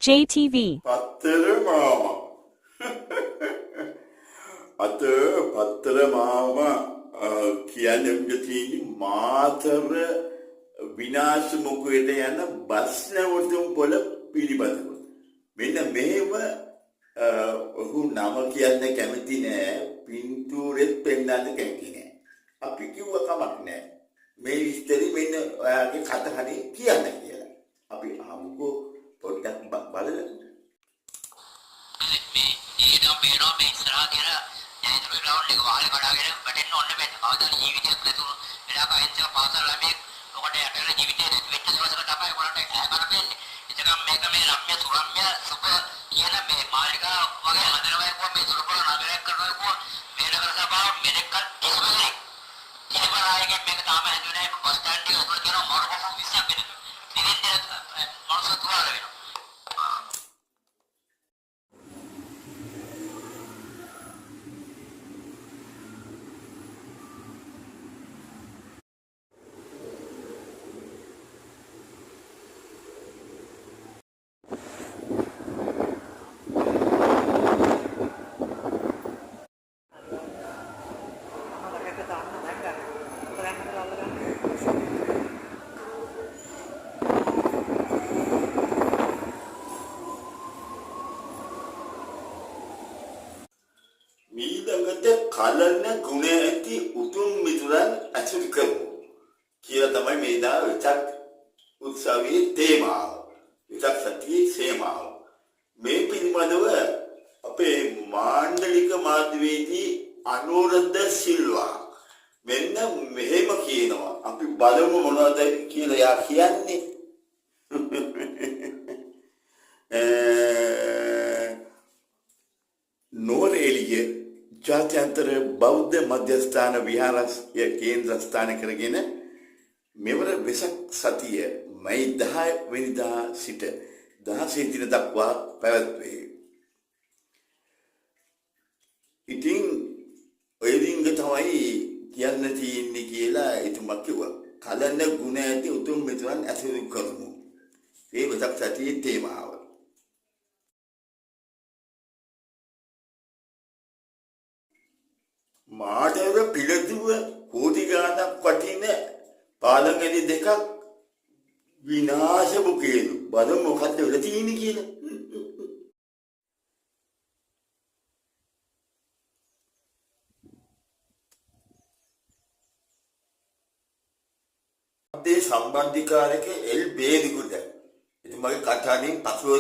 JTV. පත්තර මාමා අත පත්තර මාමා කියන්නේ තියෙන මාතර විනාශ මුඛයට යන බස් නැවතුම් පොළ පිළිබඳව. මෙන්න මේව ඔහු නම කියන්න කැමති නෑ, පින්තූරෙත් පෙන්නන්න කැමති නෑ. අපි කිව්ව කමක් නෑ. මේ විස්තරي මෙන්න ඔයාගේ කතාහරි කියන්න කියලා. අපි අහමුකෝ පොඩ්ඩක් බලන්න. මේ ඊටම පේනවා මේ ඉස්සරහා තියෙන ජයතුරු ග්‍රවුන්ඩ් එක වහල කඩාගෙන වැටෙන්න ඕනේ බෑ. කවදාද ජීවිතයක් නැතුණු වෙලාවක අහිංසක පාසල් ළමයෙක් ඔකට යටට ජීවිතේ නැති වෙච්ච දවසක තමයි ඔයාලට ඈ කරපෙන්නේ. එතකම් මේක මේ රම්‍ය සුරම්‍ය සුබ කියන මේ මාලිකා වගේ හදනවා කොහොම මේ දුරපොළ නගරයක් කරනවා කොහොම මේ නගර සභාව මෙලෙක්කත් එහෙමයි. ඒවරායගේ මේක තාම හැදුනේ බස් ස්ටෑන්ඩ් එක උඩ තියෙන මොරකොම් 20ක් වෙනකම්. ඉතින් මනුස්ස තුවාල වෙනවා. මීළඟට කලන ගුණ ඇති උතුම් මිතුරන් ඇසුරු කරමු කියලා තමයි මේ දා විචක් උත්සවයේ තේමාව. විචක් සතියේ තේමාව. මේ පිළිබඳව අපේ මාණ්ඩලික මාධ්‍යවේදී අනුරද සිල්වා මෙන්න මෙහෙම කියනවා. අපි බලමු මොනවද කියලා යා කියන්නේ. නෝරඑළිය ජාත්‍යන්තර බෞද්ධ මධ්‍යස්ථාන විහාරය කේන්ද්‍ර ස්ථාන කරගෙන මෙවර වෙසක් සතිය මැයි 10 වෙනිදා සිට 16 දින දක්වා පැවැත්වේ. ඉතින් ඔය දින්ග තමයි කියන්න තියෙන්නේ කියලා එතුමා කිව්වා. කලන ගුණ ඇති උතුම් මිතුරන් ඇසුරු කරමු. මේ වෙසක් සතියේ තේමාව. මාතර පිළිදුව කෝටි ගාණක් වටින පාලඟලි දෙකක් විනාශ මුඛේලු. බලමු මොකද්ද වෙලා තියෙන්නේ කියලා. අපේ සම්බන්ධිකාරක එල් බේරිගුඩ. ඉතින් මගේ කතාවෙන් පසුව